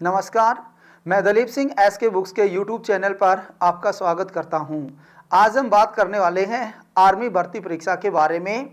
नमस्कार, मैं Dalip Singh SK books के यूट्यूब चैनल पर आपका स्वागत करता हूं। आज हम बात करने वाले हैं आर्मी भर्ती परीक्षा के बारे में।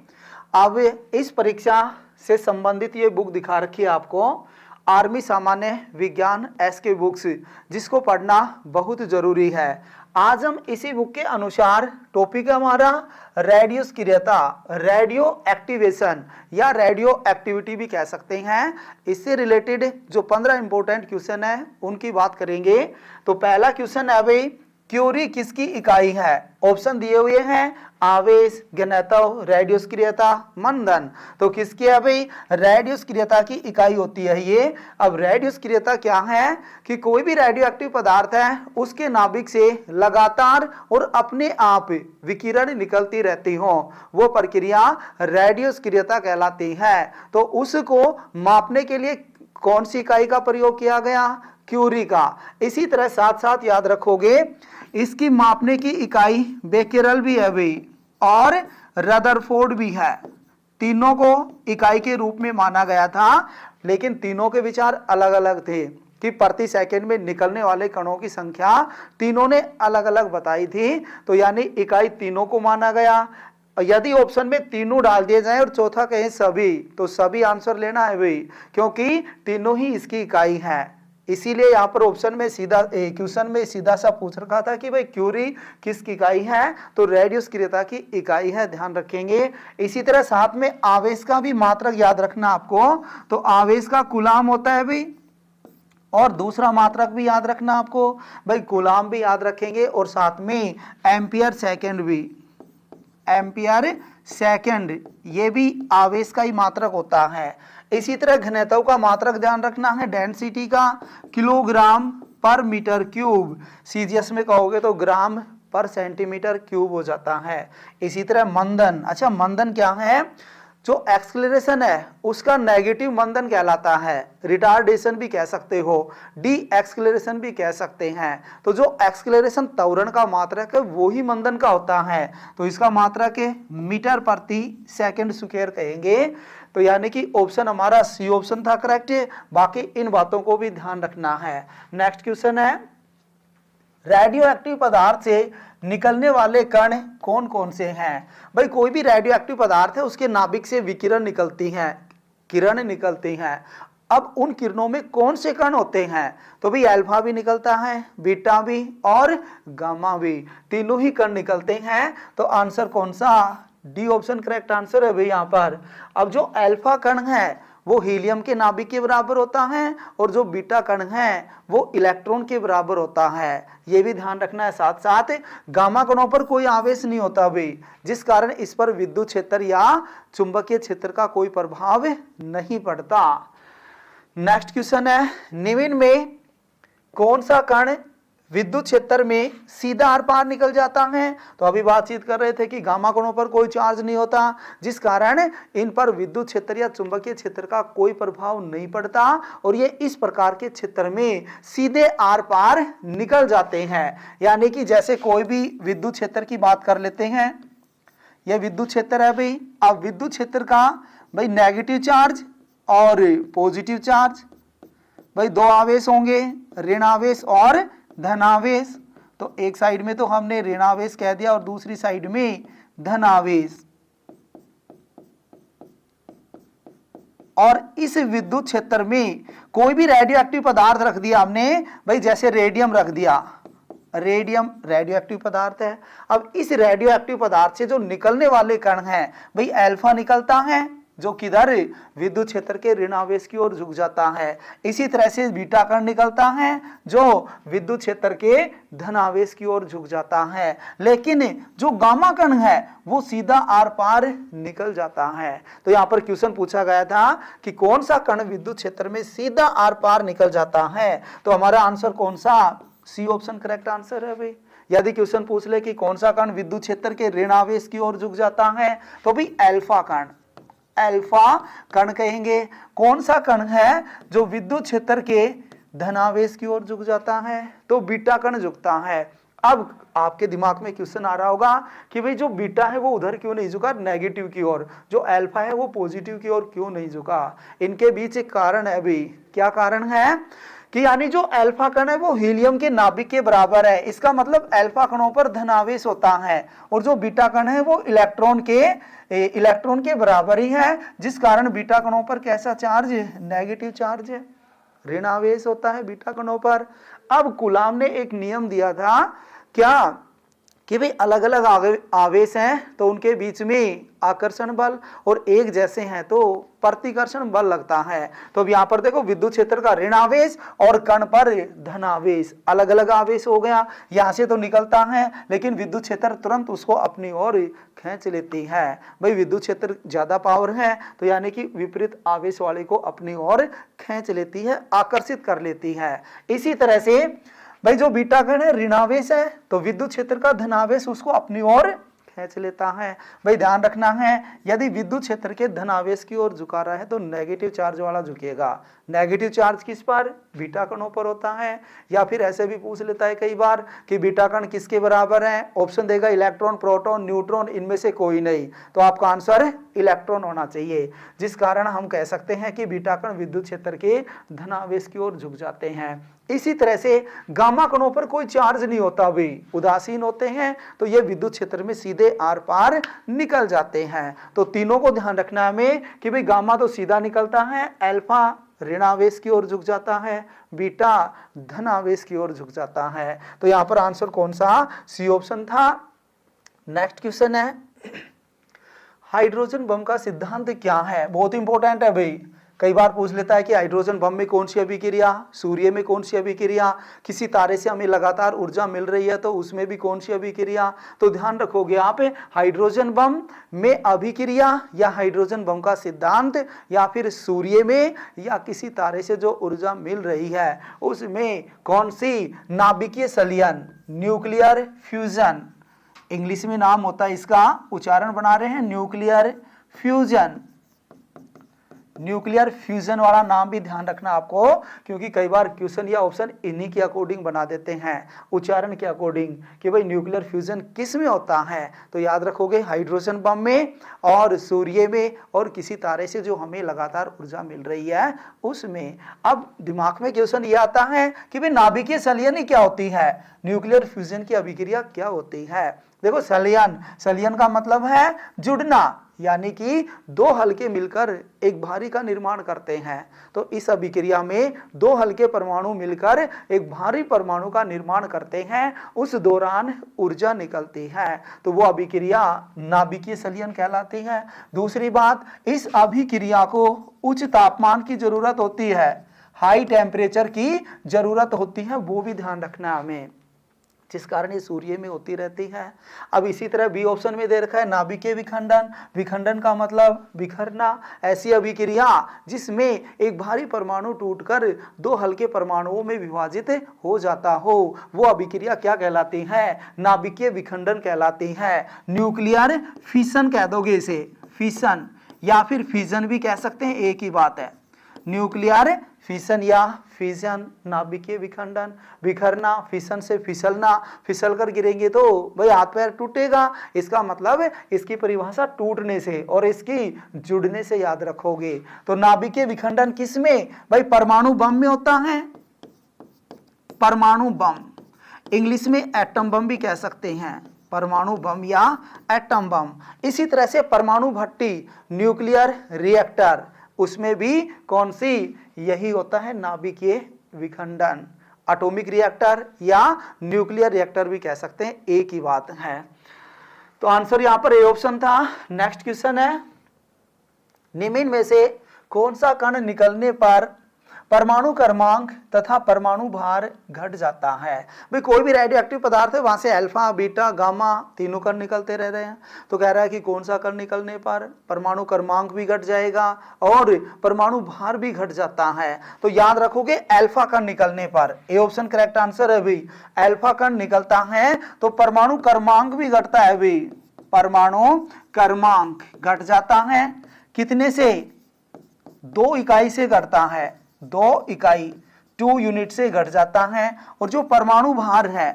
अब इस परीक्षा से संबंधित ये बुक दिखा रखी है आपको, आर्मी सामान्य विज्ञान एसके बुक्स, जिसको पढ़ना बहुत ज़रूरी है। आज हम इसी बुक के अनुसार टॉपिक है हमारा रेडियो सक्रियता, रेडियो एक्टिवेशन या रेडियो एक्टिविटी भी कह सकते हैं। इससे रिलेटेड जो 15 इंपॉर्टेंट क्वेश्चन है उनकी बात करेंगे। तो पहला क्वेश्चन है भाई, क्यूरी किसकी इकाई है? ऑप्शन दिए हुए हैं आवेश, घनत्व, रेडियो सक्रियता, मंदन। तो किसकी है भाई? रेडियो सक्रियता की इकाई होती है ये। अब रेडियो सक्रियता क्या है कि कोई भी रेडियो एक्टिव पदार्थ है उसके नाभिक से लगातार और अपने आप विकिरण निकलती रहती हो, वो प्रक्रिया रेडियो सक्रियता कहलाती है। तो उसको मापने के लिए कौन सी इकाई का प्रयोग किया गया? क्यूरी का। इसी तरह साथ साथ याद रखोगे, इसकी मापने की इकाई बेकेरल भी है भाई और रदरफोर्ड भी है। तीनों को इकाई के रूप में माना गया था, लेकिन तीनों के विचार अलग अलग थे कि प्रति सेकंड में निकलने वाले कणों की संख्या तीनों ने अलग अलग बताई थी। तो यानी इकाई तीनों को माना गया। यदि ऑप्शन में तीनों डाल दिए जाए और चौथा कहें सभी, तो सभी आंसर लेना है भाई, क्योंकि तीनों ही इसकी इकाई है। इसीलिए यहाँ पर ऑप्शन में सीधा क्वेश्चन में सीधा सा पूछ रखा था कि भाई क्यूरी किसकी इकाई है? तो रेडियो सक्रियता की इकाई है, ध्यान रखेंगे। इसी तरह साथ में आवेश का भी मात्रक याद रखना आपको। तो आवेश का कूलाम होता है भाई, और दूसरा मात्रक भी याद रखना आपको भाई, कूलाम भी याद रखेंगे, और साथ में एम्पियर सेकेंड भी, एम्पियर सेकेंड ये भी आवेश का ही मात्रक होता है। इसी तरह घनत्व का मात्रक ध्यान रखना है, डेंसिटी का, किलोग्राम पर मीटर क्यूब। सीजीएस में कहोगे तो ग्राम पर सेंटीमीटर क्यूब हो जाता है। इसी तरह मंदन, अच्छा मंदन क्या है? जो एक्सलेरेशन है उसका नेगेटिव मंदन कहलाता है, रिटार्डेशन भी कह सकते हो, डी एक्सलेरेशन भी कह सकते हैं। तो जो एक्सलेरेशन त्वरण का मात्रक है वो ही मंदन का होता है, तो इसका मात्रक है मीटर प्रति सेकंड स्क्वायर कहेंगे। तो यानी कि ऑप्शन हमारा सी ऑप्शन था करेक्ट है। बाकी इन बातों को भी ध्यान रखना है। नेक्स्ट क्वेश्चन है, रेडियो एक्टिव पदार्थ से निकलने वाले कण कौन कौन से हैं? भाई कोई भी रेडियो एक्टिव पदार्थ है उसके नाभिक से विकिरण निकलती हैं, किरण निकलती हैं। अब उन किरणों में कौन से कण होते हैं? तो भाई अल्फा भी निकलता है, बीटा भी और गामा भी, तीनों ही कण निकलते हैं। तो आंसर कौन सा? डी ऑप्शन करेक्ट आंसर है भाई यहाँ पर। अब जो अल्फा कण है वो हीलियम के नाभिक के बराबर होता है, और जो बीटा कण है वो इलेक्ट्रॉन के बराबर होता है, ये भी ध्यान रखना है। साथ साथ गामा कणों पर कोई आवेश नहीं होता भाई, जिस कारण इस पर विद्युत क्षेत्र या चुंबकीय क्षेत्र का कोई प्रभाव नहीं पड़ता। नेक्स्ट क्वेश्चन है, निम्न में कौन सा कण विद्युत क्षेत्र में सीधा आर पार निकल जाता है? तो अभी बातचीत कर रहे थे कि गामा कणों पर कोई चार्ज नहीं होता, जिस कारण इन पर विद्युत क्षेत्र या चुंबकीय क्षेत्र का कोई प्रभाव नहीं पड़ता, और ये इस प्रकार के क्षेत्र में सीधे आर पार निकल जाते हैं। यानी कि जैसे कोई भी विद्युत क्षेत्र की बात कर लेते हैं, यह विद्युत क्षेत्र है भाई। अब विद्युत क्षेत्र का भाई नेगेटिव चार्ज और पॉजिटिव चार्ज, भाई दो आवेश होंगे, ऋण आवेश और धनावेश। तो एक साइड में तो हमने ऋणावेश कह दिया और दूसरी साइड में धनावेश। और इस विद्युत क्षेत्र में कोई भी रेडियो एक्टिव पदार्थ रख दिया हमने, भाई जैसे रेडियम रख दिया, रेडियम रेडियो एक्टिव पदार्थ है। अब इस रेडियो एक्टिव पदार्थ से जो निकलने वाले कण हैं भाई, अल्फा निकलता है जो किधर विद्युत क्षेत्र के ऋण आवेश की ओर झुक जाता है। इसी तरह से बीटा कण निकलता है जो विद्युत क्षेत्र के धन आवेश की ओर झुक जाता है। लेकिन जो गामा कण है वो सीधा आर पार निकल जाता है। तो यहाँ पर क्वेश्चन पूछा गया था कि कौन सा कण विद्युत क्षेत्र में सीधा आर पार निकल जाता है? तो हमारा आंसर कौन सा? सी ऑप्शन करेक्ट आंसर है भाई। यदि क्वेश्चन पूछ ले कि कौन सा कण विद्युत क्षेत्र के ऋण आवेश की ओर झुक जाता है, तो भाई अल्फा कण, अल्फा कण कहेंगे। कौन सा कण है जो विद्युत क्षेत्र के धनावेश की ओर झुक जाता है? तो बीटा कण झुकता है। अब आपके दिमाग में क्वेश्चन आ रहा होगा कि भाई जो बीटा है वो उधर क्यों नहीं झुका, नेगेटिव की ओर, जो अल्फा है वो पॉजिटिव की ओर क्यों नहीं झुका? इनके बीच एक कारण है भाई। क्या कारण है कि यानी जो अल्फा कण है वो हीलियम के नाभिक के बराबर है, इसका मतलब अल्फा कणों पर धनावेश होता है, और जो बीटा कण है वो इलेक्ट्रॉन के बराबर ही है, जिस कारण बीटा कणों पर कैसा चार्ज, नेगेटिव चार्ज है, ऋणावेश होता है बीटा कणों पर। अब कूलाम ने एक नियम दिया था क्या, कि भाई अलग अलग आवेश हैं तो उनके बीच में आकर्षण बल, और एक जैसे हैं तो प्रतिकर्षण बल लगता है। तो अब यहाँ पर देखो विद्युत क्षेत्र का ऋण आवेश और कण पर धन आवेश, अलग अलग आवेश हो गया, यहाँ से तो निकलता है लेकिन विद्युत क्षेत्र तुरंत उसको अपनी ओर खींच लेती है। भाई विद्युत क्षेत्र ज्यादा पावर है तो यानी कि विपरीत आवेश वाले को अपनी ओर खींच लेती है, आकर्षित कर लेती है। इसी तरह से भाई जो बीटा कण है ऋणावेश है तो विद्युत क्षेत्र का धनावेश उसको अपनी ओर खींच लेता है। भाई ध्यान रखना है, यदि विद्युत क्षेत्र के धनावेश की ओर झुका रहा है तो नेगेटिव चार्ज वाला झुकेगा। नेगेटिव चार्ज किस पर, बीटा कणों पर होता है। या फिर ऐसे भी पूछ लेता है कई बार कि बीटा कण किसके बराबर है, ऑप्शन देगा इलेक्ट्रॉन, प्रोटॉन, न्यूट्रॉन, इनमें से कोई नहीं, तो आपका आंसर इलेक्ट्रॉन होना चाहिए, जिस कारण हम कह सकते हैं कि बीटा कण विद्युत क्षेत्र के धनावेश की ओर झुक जाते हैं। इसी तरह से गामा कणों पर कोई चार्ज नहीं होता, भी उदासीन होते हैं तो ये विद्युत क्षेत्र में सीधे आर पार निकल जाते हैं। तो तीनों को ध्यान रखना हमें कि भाई गामा तो सीधा निकलता है, अल्फा ऋणावेश की ओर झुक जाता है, बीटा धनावेश की ओर झुक जाता है। तो यहां पर आंसर कौन सा, सी ऑप्शन था। नेक्स्ट क्वेश्चन है, हाइड्रोजन बम का सिद्धांत क्या है, बहुत इंपॉर्टेंट है भाई, कई बार पूछ लेता है कि हाइड्रोजन बम में कौन सी अभिक्रिया, सूर्य में कौन सी अभिक्रिया, किसी तारे से हमें लगातार ऊर्जा मिल रही है तो उसमें भी कौन सी अभिक्रिया। तो ध्यान रखोगे आप, हाइड्रोजन बम में अभिक्रिया या हाइड्रोजन बम का सिद्धांत, या फिर सूर्य में या किसी तारे से जो ऊर्जा मिल रही है उसमें कौन सी नाभिकीय संलयन, न्यूक्लियर फ्यूजन, इंग्लिश में नाम होता है इसका, उच्चारण बना रहे हैं न्यूक्लियर फ्यूजन। न्यूक्लियर फ्यूजन वाला नाम भी ध्यान रखना आपको, क्योंकि कई बार क्वेश्चन या ऑप्शन इन्हीं के अकॉर्डिंग बना देते हैं, उच्चारण के अकॉर्डिंग, कि भाई न्यूक्लियर फ्यूजन किस में होता है। तो याद रखोगे हाइड्रोजन बम में और सूर्य में और किसी तारे से जो हमें लगातार ऊर्जा मिल रही है उसमें। अब दिमाग में क्वेश्चन ये आता है कि भाई नाभिकीय संलयन क्या होती है, न्यूक्लियर फ्यूजन की अभिक्रिया क्या होती है। देखो संलयन का मतलब है जुड़ना, यानी कि दो हल्के मिलकर एक भारी का निर्माण करते हैं। तो इस अभिक्रिया में दो हल्के परमाणु मिलकर एक भारी परमाणु का निर्माण करते हैं, उस दौरान ऊर्जा निकलती है, तो वो अभिक्रिया नाभिकीय संलयन कहलाती है। दूसरी बात, इस अभिक्रिया को उच्च तापमान की जरूरत होती है, हाई टेम्परेचर की जरूरत होती है, वो भी ध्यान रखना हमें, जिस कारण ये सूर्य में होती रहती है। अब इसी तरह बी ऑप्शन में दे रखा है नाभिकीय विखंडन, विखंडन का मतलब बिखरना, ऐसी अभिक्रिया जिसमें एक भारी परमाणु टूटकर दो हल्के परमाणुओं में विभाजित हो जाता हो, वो अभिक्रिया क्या कहलाती है, नाभिकीय विखंडन कहलाती है। न्यूक्लियर फिशन कह दोगे इसे, फिशन या फिर फिजन भी कह सकते हैं, एक ही बात है। न्यूक्लियर फिशन या फिजन, नाभिकीय विखंडन, बिखरना, फिशन से फिसलना, फिसल कर गिरेंगे तो भाई हाथ पैर टूटेगा, इसका मतलब इसकी परिभाषा टूटने से और इसकी जुड़ने से याद रखोगे। तो नाभिकीय विखंडन किसमें, भाई परमाणु बम में होता है, परमाणु बम, इंग्लिश में एटम बम भी कह सकते हैं, परमाणु बम या एटम बम। इसी तरह से परमाणु भट्टी, न्यूक्लियर रिएक्टर, उसमें भी कौन सी, यही होता है नाभिकीय विखंडन। एटॉमिक रिएक्टर या न्यूक्लियर रिएक्टर भी कह सकते हैं, एक ही बात है। तो आंसर यहां पर ए ऑप्शन था। नेक्स्ट क्वेश्चन है, निम्न में से कौन सा कण निकलने पर परमाणु क्रमांक तथा परमाणु भार घट जाता है। भाई कोई भी रेडियो एक्टिव पदार्थ है वहां से अल्फा, बीटा, गामा तीनों कण निकलते रह रहे हैं, तो कह रहा है कि कौन सा कण निकलने पर परमाणु क्रमांक भी घट जाएगा और परमाणु भार भी घट जाता है। तो याद रखोगे अल्फा कण निकलने पर, ए ऑप्शन करेक्ट आंसर है भाई, अल्फा कण निकलता है तो परमाणु क्रमांक भी घटता है भाई, परमाणु क्रमांक घट जाता है, कितने से, 2 इकाई से घटता है, 2 इकाई 2 यूनिट से घट जाता है। और जो परमाणु भार है,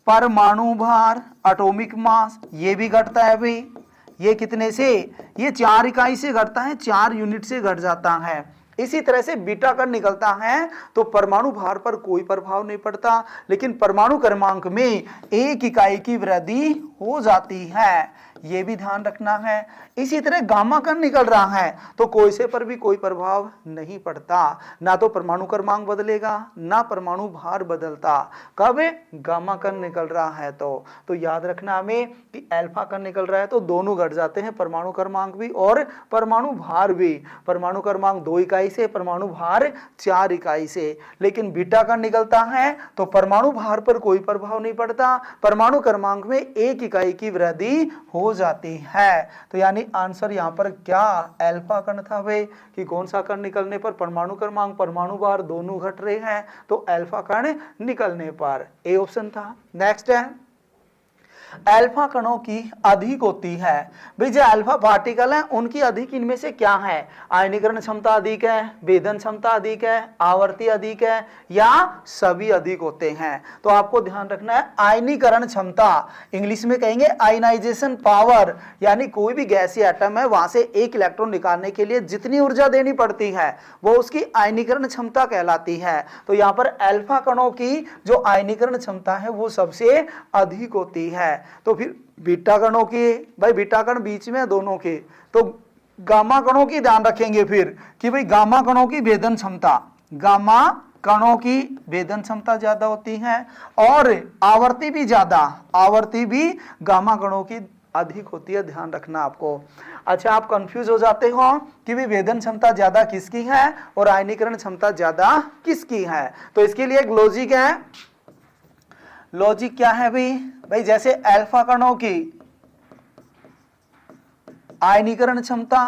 परमाणु भार एटॉमिक मास, ये भी घटता है भाई, ये कितने से, ये 4 इकाई से घटता है, 4 यूनिट से घट जाता है। इसी तरह से बीटा कण निकलता है तो परमाणु भार पर कोई प्रभाव नहीं पड़ता, लेकिन परमाणु क्रमांक में 1 इकाई की वृद्धि हो जाती है, ये भी ध्यान रखना है। इसी तरह गामा कण निकल रहा है तो कोई पर भी कोई प्रभाव नहीं पड़ता, ना तो परमाणु क्रमांक बदलेगा ना परमाणु भार बदलता। कब गामा कण निकल रहा है तो याद रखना हमें कि अल्फा कण निकल रहा है तो दोनों घट जाते हैं, परमाणु क्रमांक भी और परमाणु भार भी। परमाणु क्रमांक 2 इकाई से, परमाणु भार 4 इकाई से। लेकिन बीटा कण निकलता है तो परमाणु भार पर कोई प्रभाव नहीं पड़ता, परमाणु क्रमांक में 1 इकाई की वृद्धि हो जाती है। तो यानी आंसर यहां पर क्या अल्फा कण था वे, कि कौन सा कण निकलने पर परमाणु क्रमांक परमाणु भार दोनों घट रहे हैं, तो अल्फा कण निकलने पर ए ऑप्शन था। नेक्स्ट है अल्फा कणों की अधिक होती है। भाई जो अल्फा पार्टिकल है उनकी अधिक इनमें से क्या है, आयनीकरण क्षमता अधिक है, भेदन क्षमता अधिक है, आवर्ती अधिक है, या सभी अधिक होते हैं। तो आपको ध्यान रखना है आयनीकरण क्षमता, इंग्लिश में कहेंगे आयनाइजेशन पावर, यानी कोई भी गैसीय एटम है वहां से एक इलेक्ट्रॉन निकालने के लिए जितनी ऊर्जा देनी पड़ती है वो उसकी आयनीकरण क्षमता कहलाती है। तो यहाँ पर अल्फा कणों की जो आयनीकरण क्षमता है वो सबसे अधिक होती है। तो फिर बीटा कणों की, भाई बीटा कण बीच में दोनों के, तो गामा कणों की ध्यान रखेंगे फिर कि भाई गामा कणों की भेदन क्षमता, गामा कणों की भेदन क्षमता ज्यादा होती है और आवर्ती भी ज्यादा, आवर्ती भी गामा कणों की अधिक होती है, ध्यान रखना आपको। अच्छा आप कंफ्यूज हो जाते हो कि भाई भेदन क्षमता ज्यादा किसकी है और आयनीकरण क्षमता ज्यादा किसकी है, तो इसके लिए एक लॉजिक है। लॉजिक क्या है भाई जैसे अल्फा कणों की आयनीकरण क्षमता,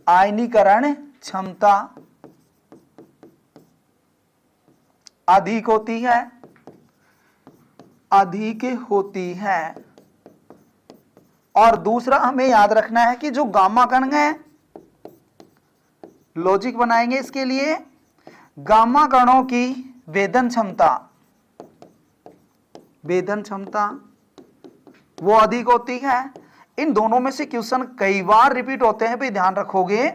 आयनीकरण क्षमता अधिक होती है, अधिक होती है, और दूसरा हमें याद रखना है कि जो गामा कण है, लॉजिक बनाएंगे इसके लिए, गामा कणों की भेदन क्षमता, भेदन क्षमता वो अधिक होती है। इन दोनों में से क्वेश्चन कई बार रिपीट होते हैं, भाई ध्यान रखोगे।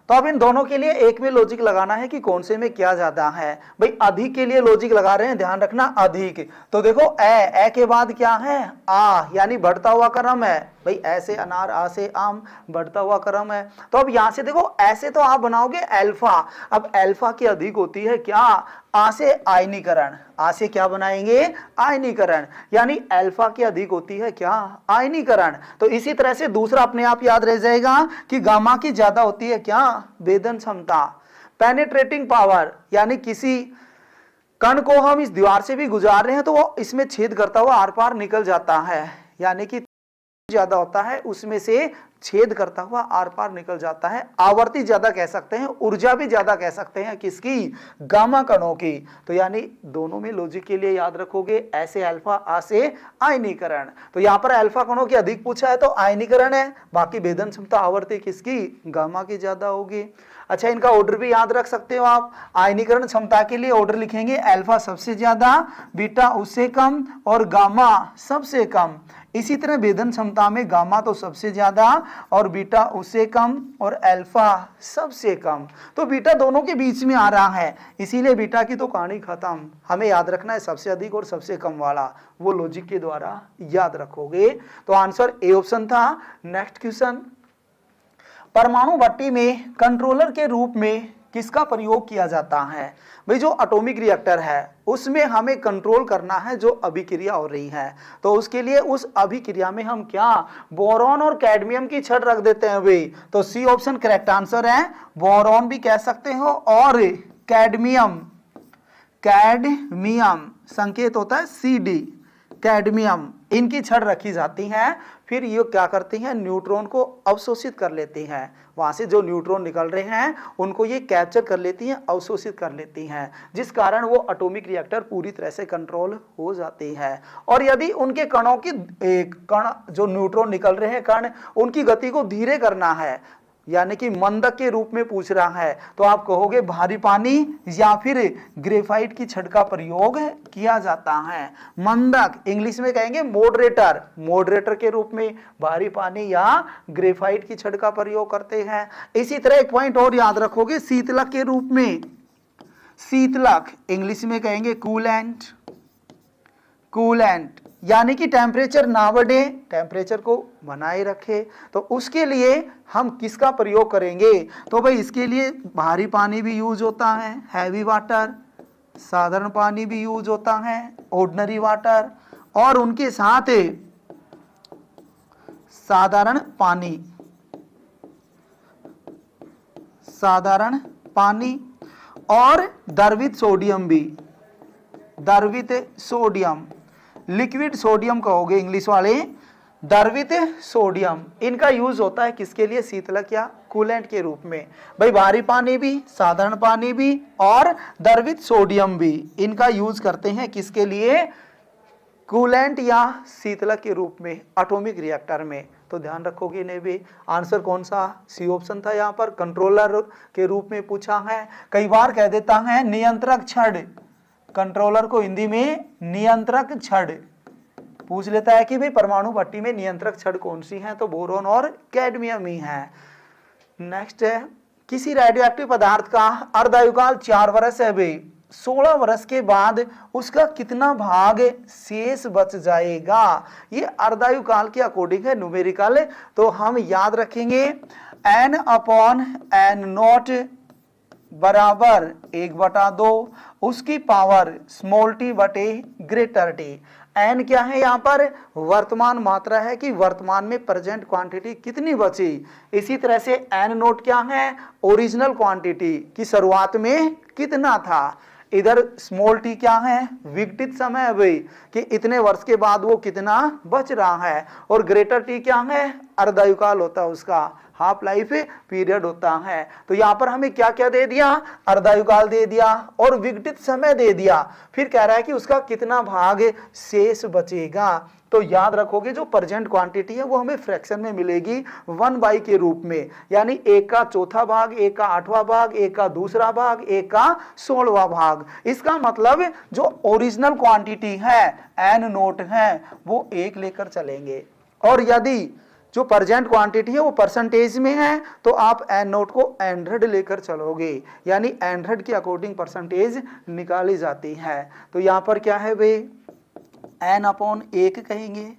तो अब इन दोनों के लिए एक में लॉजिक लगाना है कि कौन से में क्या ज्यादा है। भाई अधिक के लिए लॉजिक लगा रहे हैं, ध्यान रखना अधिक। तो देखो ए के बाद क्या है आ, यानी बढ़ता हुआ क्रम है। भाई ऐसे अनार, आ से आम, बढ़ता हुआ क्रम है। तो अब यहां से देखो ऐसे तो आप बनाओगे अल्फा, अब अल्फा की अधिक होती है क्या, आ से आयनीकरण, आ से क्या बनाएंगे आयनीकरण, यानी अल्फा की अधिक होती है क्या आयनीकरण। तो इसी तरह से दूसरा अपने आप याद रह जाएगा कि गामा की ज्यादा होती है क्या भेदन क्षमता। पेनिट्रेटिंग पावर, यानी किसी कण को हम इस दीवार से भी गुजार रहे हैं तो वो इसमें छेद करता हुआ आर पार निकल जाता है, यानी कि ज्यादा होता है उसमें से छेद करता हुआ आर पार निकल जाता है। आवर्ती ज्यादा कह सकते हैं, ऊर्जा भी ज्यादा कह सकते हैं, किसकी गामा कणों की। तो यानी दोनों में लॉजिक के लिए याद रखोगे ऐसे अल्फा, आ से आयनीकरण। तो यहां पर अल्फा कणों की अधिक पूछा है तो आयनीकरण है, बाकी भेदन क्षमता आवर्ती किसकी गामा की ज्यादा होगी। अच्छा इनका ऑर्डर भी याद रख सकते हो आप, आयनीकरण क्षमता के लिए ऑर्डर लिखेंगे अल्फा सबसे ज्यादा, बीटा उससे कम और गामा सबसे कम। इसी तरह भेदन क्षमता में गामा तो सबसे ज्यादा और बीटा उससे कम और अल्फा सबसे कम। तो बीटा दोनों के बीच में आ रहा है, इसीलिए बीटा की तो कहानी खत्म। हमें याद रखना है सबसे अधिक और सबसे कम वाला, वो लॉजिक के द्वारा याद रखोगे। तो आंसर ए ऑप्शन था। नेक्स्ट क्वेश्चन, परमाणु भट्टी में कंट्रोलर के रूप में किसका प्रयोग किया जाता है। भाई जो एटॉमिक रिएक्टर है उसमें हमें कंट्रोल करना है जो अभिक्रिया हो रही है, तो उसके लिए उस अभिक्रिया में हम क्या बोरॉन और कैडमियम की छड़ रख देते हैं भाई। तो सी ऑप्शन करेक्ट आंसर है, बोरॉन भी कह सकते हो और कैडमियम, कैडमियम संकेत होता है CD, कैडमियम, इनकी छड़ रखी जाती हैं। फिर ये क्या करती हैं, न्यूट्रॉन को अवशोषित कर लेती हैं, वहां से जो न्यूट्रॉन निकल रहे हैं उनको ये कैप्चर कर लेती हैं, अवशोषित कर लेती हैं, जिस कारण वो एटॉमिक रिएक्टर पूरी तरह से कंट्रोल हो जाती है। और यदि उनके कणों की कण जो न्यूट्रॉन निकल रहे हैं कण, उनकी गति को धीरे करना है, यानी कि मंदक के रूप में पूछ रहा है तो आप कहोगे भारी पानी या फिर ग्रेफाइट की छड़ का प्रयोग किया जाता है। मंदक इंग्लिश में कहेंगे मॉडरेटर, मॉडरेटर के रूप में भारी पानी या ग्रेफाइट की छड़ का प्रयोग करते हैं। इसी तरह एक पॉइंट और याद रखोगे, शीतलक के रूप में, शीतलक इंग्लिश में कहेंगे कूलेंट, कूलेंट यानी कि टेम्परेचर ना बढ़े, टेम्परेचर को बनाए रखे। तो उसके लिए हम किसका प्रयोग करेंगे, तो भाई इसके लिए भारी पानी भी यूज होता है, हैवी वाटर, साधारण पानी भी यूज होता है, ऑर्डिनरी वाटर, और उनके साथ साधारण पानी, साधारण पानी और द्रवित सोडियम भी, द्रवित सोडियम, लिक्विड सोडियम कहोगे इंग्लिश वाले, द्रवित सोडियम, इनका यूज होता है किसके लिए, शीतलक या कूलेंट के रूप में। भाई भारी पानी भी, साधारण पानी भी और द्रवित सोडियम भी, इनका यूज करते हैं किसके लिए, कूलेंट या शीतलक के रूप में एटॉमिक रिएक्टर में। तो ध्यान रखोगे इन्हें भी। आंसर कौन सा, सी ऑप्शन था यहाँ पर, कंट्रोलर के रूप में पूछा है। कई बार कह देता है नियंत्रक छड़, कंट्रोलर को हिंदी में नियंत्रक छड़ पूछ लेता है कि भाई परमाणु भट्टी में नियंत्रक छड़ कौन सी है, तो बोरोन और कैडमियम ही है। नेक्स्ट है, किसी रेडियोएक्टिव पदार्थ का अर्धायुकाल 4 वर्ष है भाई, 16 वर्ष के बाद उसका कितना भाग शेष बच जाएगा। ये अर्धायुकाल के अकॉर्डिंग है न्यूमेरिकल, तो हम याद रखेंगे n/n0 बराबर 1/2 उसकी पावर स्मॉल टी बटे ग्रेटर टी। एन क्या है यहाँ पर, वर्तमान मात्रा है कि वर्तमान में प्रेजेंट क्वांटिटी कितनी बची। इसी तरह से एन नोट क्या है, ओरिजिनल क्वांटिटी की शुरुआत में कितना था। इधर स्मॉल टी क्या है, विघटित समय है भाई कि इतने वर्ष के बाद वो कितना बच रहा है। और ग्रेटर टी क्या है, अर्धायुकाल होता है उसका, हाफ लाइफ पीरियड होता है। तो यहाँ पर हमें क्या क्या दे दिया, अर्धायुकाल दे दिया और विघटित समय दे दिया। फिर कह रहा है कि उसका कितना भाग शेष बचेगा। तो याद रखोगे जो प्रेजेंट क्वांटिटी है वो हमें फ्रैक्शन में मिलेगी 1/, के रूप में, यानी 1 का चौथा भाग, 1 का 8वां भाग, 1 का दूसरा भाग, 1 का 16वां भाग। इसका मतलब जो ओरिजिनल क्वांटिटी है एन नोट है वो 1 लेकर चलेंगे, और यदि जो प्रेजेंट क्वांटिटी है वो परसेंटेज में है तो आप एन नोट को 100 लेकर चलोगे, यानी 100 के अकॉर्डिंग परसेंटेज निकाली जाती है। तो यहाँ पर क्या है भाई, n/1 कहेंगे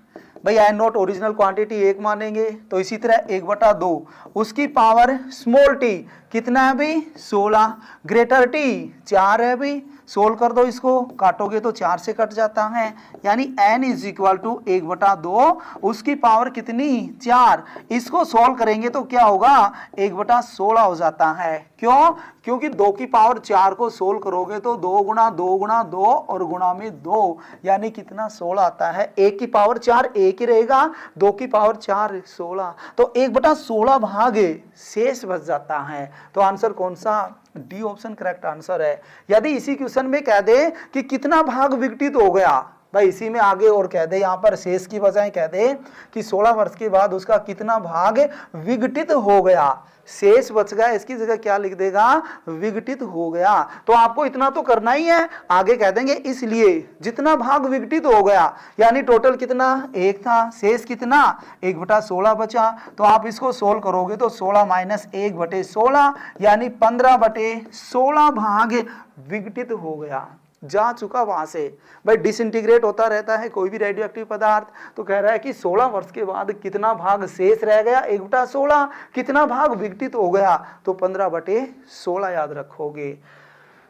भाई, एन नोट ओरिजिनल क्वांटिटी 1 मानेंगे। तो इसी तरह 1/2 उसकी पावर स्मॉल टी कितना है भाई, 16, ग्रेटर टी 4 है भाई, सोल्व कर दो, इसको काटोगे तो 4 से कट जाता है, यानी n = 1/2 उसकी पावर कितनी, 4। इसको सोल्व करेंगे तो क्या होगा, 1/16 हो जाता है। क्यों, क्योंकि 2 की पावर 4 को सोल्व करोगे तो 2 गुणा 2 गुणा 2 और गुणा में 2, यानी कितना 16 आता है। 1 की पावर 4 1 ही रहेगा, 2 की पावर 4 16, तो 1/16 भाग शेष बच जाता है। तो आंसर कौन सा, डी ऑप्शन करेक्ट आंसर है। यदि इसी क्वेश्चन में कह दे कि कितना भाग विघटित हो गया, भाई इसी में आगे और कह दे, यहाँ पर शेष की बजाय कह दे कि 16 वर्ष के बाद उसका कितना भाग विघटित हो गया, शेष बच गया, इसकी जगह क्या लिख देगा, विघटित हो गया। तो आपको इतना तो करना ही है, आगे कह देंगे इसलिए जितना भाग विघटित हो गया, यानी टोटल कितना 1 था, शेष कितना 1/16 बचा। तो आप इसको सोल्व करोगे तो 16 - 1/16 यानी 15/16 भाग विघटित हो गया, जा चुका वहां से। भाई डिसइंटीग्रेट होता रहता है कोई भी रेडियोएक्टिव पदार्थ, तो कह रहा है कि 16 वर्ष के बाद कितना भाग शेष रह गया, 1/16, कितना भाग विघटित हो गया, तो 15/16 याद रखोगे।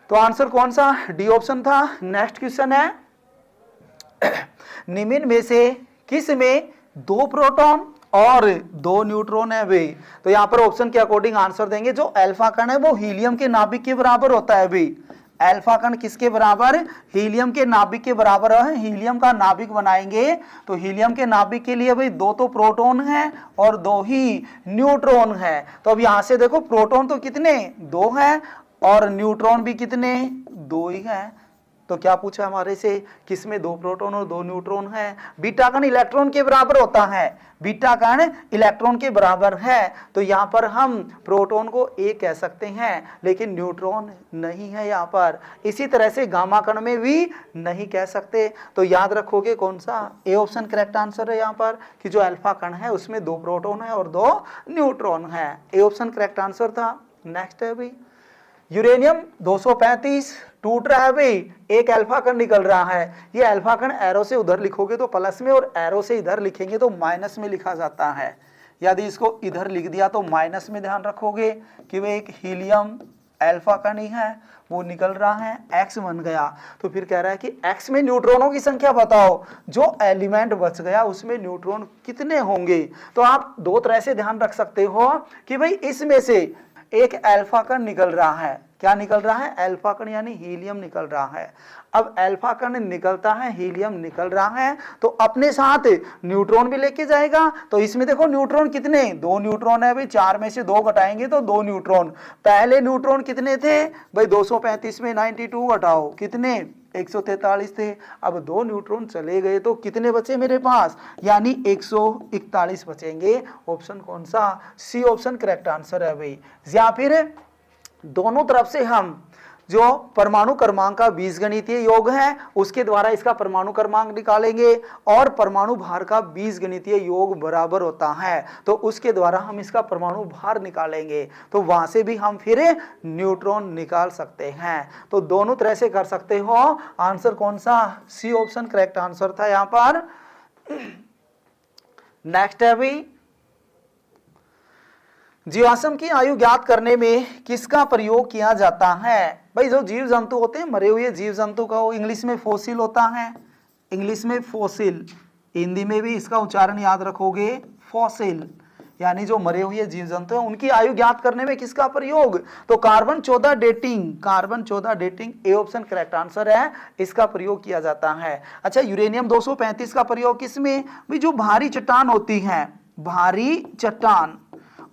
तो आंसर कौन सा, डी ऑप्शन था। नेक्स्ट क्वेश्चन है, निम्न में से किस में 2 प्रोटॉन और 2 न्यूट्रॉन है भाई। तो यहाँ पर ऑप्शन के अकॉर्डिंग आंसर देंगे। जो अल्फा कण है वो हीलियम के नाभिक के बराबर होता है भाई, अल्फा कण किसके बराबर, हीलियम के नाभिक के बराबर है। हीलियम का नाभिक बनाएंगे तो हीलियम के नाभिक के लिए भाई 2 तो प्रोटॉन है और 2 ही न्यूट्रॉन है। तो अब यहां से देखो प्रोटॉन तो कितने 2 है और न्यूट्रॉन भी कितने 2 ही है। तो क्या पूछा हमारे से, किसमें 2 प्रोटॉन और 2 न्यूट्रॉन है। बीटा कण इलेक्ट्रॉन के बराबर होता है, बीटा कण इलेक्ट्रॉन के बराबर है, तो यहाँ पर हम प्रोटॉन को A कह सकते हैं, लेकिन न्यूट्रॉन नहीं है यहाँ पर। इसी तरह से गामा कण में भी नहीं कह सकते। तो याद रखोगे कौन सा, ए ऑप्शन करेक्ट आंसर है यहाँ पर, कि जो अल्फा कण है उसमें 2 प्रोटॉन है और 2 न्यूट्रॉन है। ए ऑप्शन करेक्ट आंसर था। नेक्स्ट है भाई, यूरेनियम 235 टूट रहा है भाई, एक अल्फा कण निकल रहा है। ये अल्फा कण एरो से उधर लिखोगे तो प्लस में, और एरो से इधर लिखेंगे तो माइनस में लिखा जाता है। यदि इसको इधर लिख दिया तो माइनस में ध्यान रखोगे कि वे एक हीलियम अल्फा कण ही है, वो निकल रहा है, X बन गया। तो फिर कह रहा है कि X में न्यूट्रॉनों की संख्या बताओ, जो एलिमेंट बच गया उसमें न्यूट्रॉन कितने होंगे। तो आप 2 तरह से ध्यान रख सकते हो कि भाई इसमें से एक अल्फा कण निकल रहा है। क्या निकल रहा है, अल्फा कण यानी हीलियम निकल रहा है। अब अल्फा कण निकलता है, हीलियम निकल रहा है, तो अपने साथ न्यूट्रॉन भी लेके जाएगा। तो इसमें देखो न्यूट्रॉन कितने, 2 न्यूट्रॉन है भाई, 4 में से 2 घटाएंगे तो 2 न्यूट्रॉन। पहले न्यूट्रॉन कितने थे भाई, 235 में 92 घटाओ कितने, 143 थे। अब 2 न्यूट्रॉन चले गए तो कितने बचे मेरे पास, यानी 141 बचेंगे। ऑप्शन कौन सा, सी ऑप्शन करेक्ट आंसर है भाई। या फिर दोनों तरफ से हम जो परमाणु क्रमांक का बीजगणितीय योग है उसके द्वारा इसका परमाणु क्रमांक निकालेंगे, और परमाणु भार का बीजगणितीय योग बराबर होता है, तो उसके द्वारा हम इसका परमाणु भार निकालेंगे। तो वहां से भी हम फिर न्यूट्रॉन निकाल सकते हैं। तो दोनों तरह से कर सकते हो। आंसर कौन सा, सी ऑप्शन करेक्ट आंसर था यहाँ पर। नेक्स्ट है भाई, जीवाश्म की आयु ज्ञात करने में किसका प्रयोग किया जाता है। भाई जो जीव जंतु होते हैं, मरे हुए जीव जंतु का, वो इंग्लिश में फॉसिल होता है, इंग्लिश में फॉसिल, हिंदी में भी इसका उच्चारण याद रखोगे फॉसिल, यानी जो मरे हुए जीव जंतु हैं उनकी आयु ज्ञात करने में किसका प्रयोग, तो carbon 14 dating, carbon 14 dating A option correct answer है, इसका प्रयोग किया जाता है। अच्छा, यूरेनियम 235 का प्रयोग किसमें, भाई जो भारी चट्टान होती है, भारी चट्टान,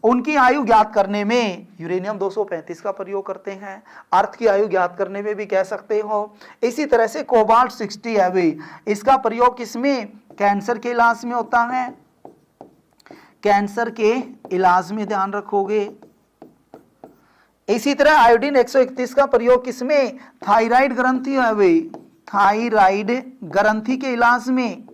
उनकी आयु ज्ञात करने में यूरेनियम 235 का प्रयोग करते हैं। अर्थ की आयु ज्ञात करने में भी कह सकते हो। इसी तरह से कोबाल्ट 60 है भाई, इसका प्रयोग किसमें, कैंसर के इलाज में होता है, कैंसर के इलाज में ध्यान रखोगे। इसी तरह आयोडीन 131 का प्रयोग किसमें, थायराइड ग्रंथि है भाई, थायराइड ग्रंथि के इलाज में,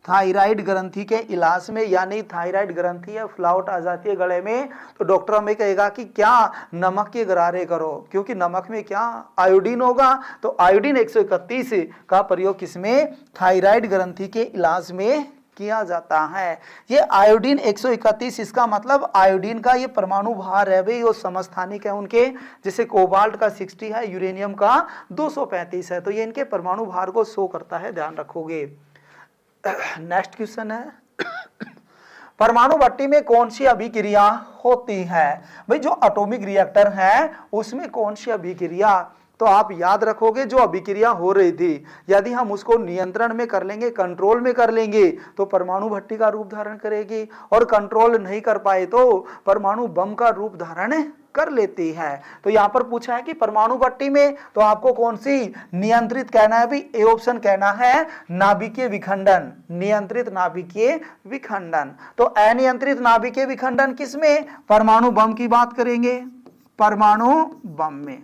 थायराइड ग्रंथि के इलाज में, यानी थायराइड ग्रंथि या फ्लाउट आ जाती है गले में, तो डॉक्टर हमें कहेगा कि क्या नमक के गरारे करो, क्योंकि नमक में क्या आयोडीन होगा। तो आयोडीन 131 का प्रयोग किसमें, थायराइड ग्रंथि के इलाज में किया जाता है। ये आयोडीन 131, इसका मतलब आयोडीन का ये परमाणु भार है भाई, वो समस्थानिक है उनके, जैसे कोबाल्ट का 60 है, यूरेनियम का 235 है, तो ये इनके परमाणु भार को शो करता है, ध्यान रखोगे। नेक्स्ट क्वेश्चन है, परमाणु भट्टी में कौन सी अभिक्रिया होती है। भाई जो एटॉमिक रिएक्टर है उसमें कौन सी अभिक्रिया, तो आप याद रखोगे जो अभिक्रिया हो रही थी, यदि हम उसको नियंत्रण में कर लेंगे, कंट्रोल में कर लेंगे, तो परमाणु भट्टी का रूप धारण करेगी, और कंट्रोल नहीं कर पाए तो परमाणु बम का रूप धारण कर लेती है। तो यहां पर पूछा है कि परमाणु भट्टी में, तो आपको कौन सी नियंत्रित कहना है, भी ए ऑप्शन कहना है, नाभिकीय विखंडन, नियंत्रित नाभिकीय विखंडन। तो अनियंत्रित नाभिकीय विखंडन किसमें, परमाणु बम की बात करेंगे, परमाणु बम में,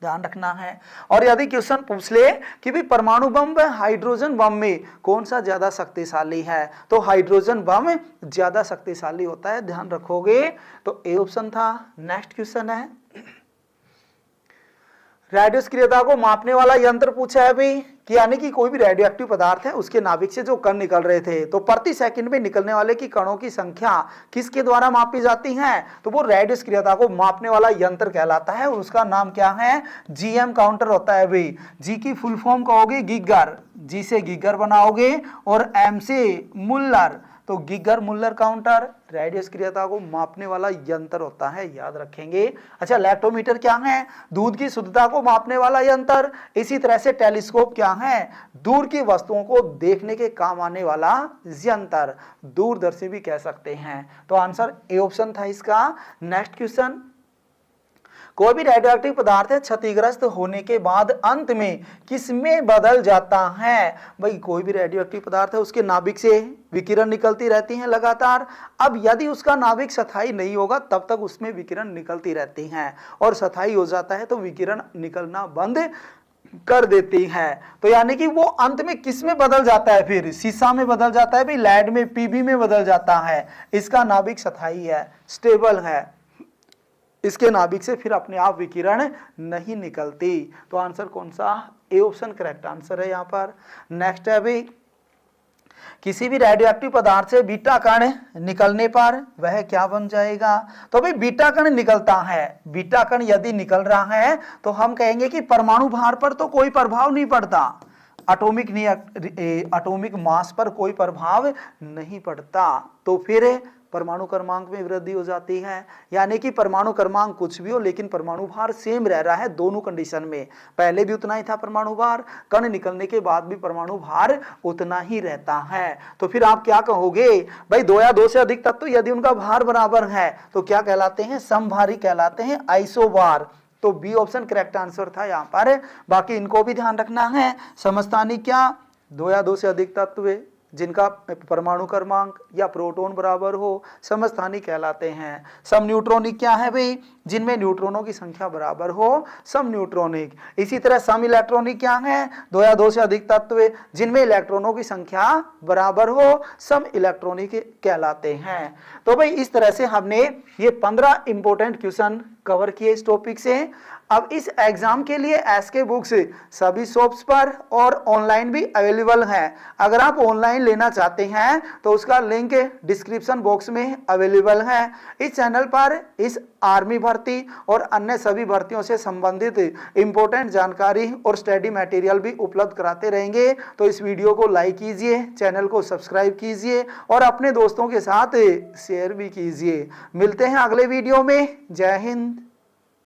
ध्यान रखना है। और यदि क्वेश्चन पूछ ले कि भी परमाणु बम व हाइड्रोजन बम में कौन सा ज्यादा शक्तिशाली है, तो हाइड्रोजन बम ज्यादा शक्तिशाली होता है, ध्यान रखोगे। तो ए ऑप्शन था। नेक्स्ट क्वेश्चन है, रेडियोस्क्रियता को मापने वाला यंत्र पूछा है भाई, कि यानी कि कोई भी रेडियोएक्टिव पदार्थ है उसके नाभिक से जो कण निकल रहे थे, तो प्रति सेकंड में निकलने वाले की कणों की संख्या किसके द्वारा मापी जाती है, तो वो रेडियोस्क्रियता को मापने वाला यंत्र कहलाता है, और उसका नाम क्या है, जीएम काउंटर होता है भाई। जी की फुल फॉर्म कहोगे गीगर, जी से गीगर बनाओगे, और एम से मुल्लर, तो गीगर मुल्लर काउंटर रेडियोस्क्रियता को मापने वाला यंत्र होता है, याद रखेंगे। अच्छा, लैक्टोमीटर क्या है, दूध की शुद्धता को मापने वाला यंत्र। इसी तरह से टेलीस्कोप क्या है, दूर की वस्तुओं को देखने के काम आने वाला यंत्र, दूरदर्शी भी कह सकते हैं। तो आंसर ए ऑप्शन था इसका। नेक्स्ट क्वेश्चन, कोई भी रेडियोएक्टिव पदार्थ है क्षतिग्रस्त होने के बाद अंत में किसमें बदल जाता है? भाई कोई भी रेडियोएक्टिव पदार्थ है उसके नाभिक से विकिरण निकलती रहती हैं लगातार। अब यदि उसका नाभिक स्थायी नहीं होगा तब तक उसमें विकिरण निकलती रहती हैं, और स्थायी हो जाता है तो विकिरण निकलना बंद कर देती है। तो यानी कि वो अंत में किस में बदल जाता है? फिर सीसा में बदल जाता है, भाई लेड में, पीबी में बदल जाता है। इसका नाभिक स्थायी है, स्टेबल है, इसके नाभिक से फिर अपने आप विकिरण नहीं निकलती। तो आंसर कौन सा? ए ऑप्शन करेक्ट आंसर है यहाँ पर। नेक्स्ट है भाई, किसी भी रेडियोएक्टिव पदार्थ से बीटा कण निकलने पर वह क्या बन जाएगा? तो भाई बीटा कण निकलता है, बीटा कण यदि निकल रहा है तो हम कहेंगे कि परमाणु भार पर तो कोई प्रभाव नहीं पड़ता, एटॉमिक मास पर कोई प्रभाव नहीं पड़ता, तो फिर परमाणु क्रमांक में वृद्धि हो जाती है। यानी कि परमाणु क्रमांक कुछ भी हो लेकिन परमाणु भार सेम रह रहा है दोनों कंडीशन में। पहले भी उतना ही था परमाणु भार, कण निकलने के बाद भी परमाणु भार उतना ही रहता है। तो फिर आप क्या कहोगे? भाई दो या दो से अधिक तत्व यदि उनका भार बराबर है तो क्या कहलाते हैं? समभारी कहलाते हैं, आइसोबार। तो बी ऑप्शन करेक्ट आंसर था यहाँ पर। बाकी इनको भी ध्यान रखना है। समस्थानिक क्या? दो या दो से अधिक तत्व जिनका परमाणु क्रमांक या प्रोटॉन बराबर हो, समस्थानिक कहलाते हैं। सम न्यूट्रॉनिक क्या है भाई? जिनमें न्यूट्रॉनों की संख्या बराबर हो, सम न्यूट्रॉनिक। इसी तरह सम इलेक्ट्रॉनिक क्या है? दो या दो से अधिक तत्व जिनमें इलेक्ट्रॉनों की संख्या बराबर हो, सम इलेक्ट्रॉनिक कहलाते हैं। तो भाई इस तरह से हमने ये 15 इंपॉर्टेंट क्वेश्चन कवर किए इस टॉपिक से। अब इस एग्जाम के लिए एसके बुक्स सभी शॉप्स पर और ऑनलाइन भी अवेलेबल है। अगर आप ऑनलाइन लेना चाहते हैं तो उसका लिंक डिस्क्रिप्शन बॉक्स में अवेलेबल है। इस चैनल पर इस आर्मी भर्ती और अन्य सभी भर्तियों से संबंधित इंपॉर्टेंट जानकारी और स्टडी मटेरियल भी उपलब्ध कराते रहेंगे। तो इस वीडियो को लाइक कीजिए, चैनल को सब्सक्राइब कीजिए और अपने दोस्तों के साथ शेयर भी कीजिए। मिलते हैं अगले वीडियो में। जय हिंद।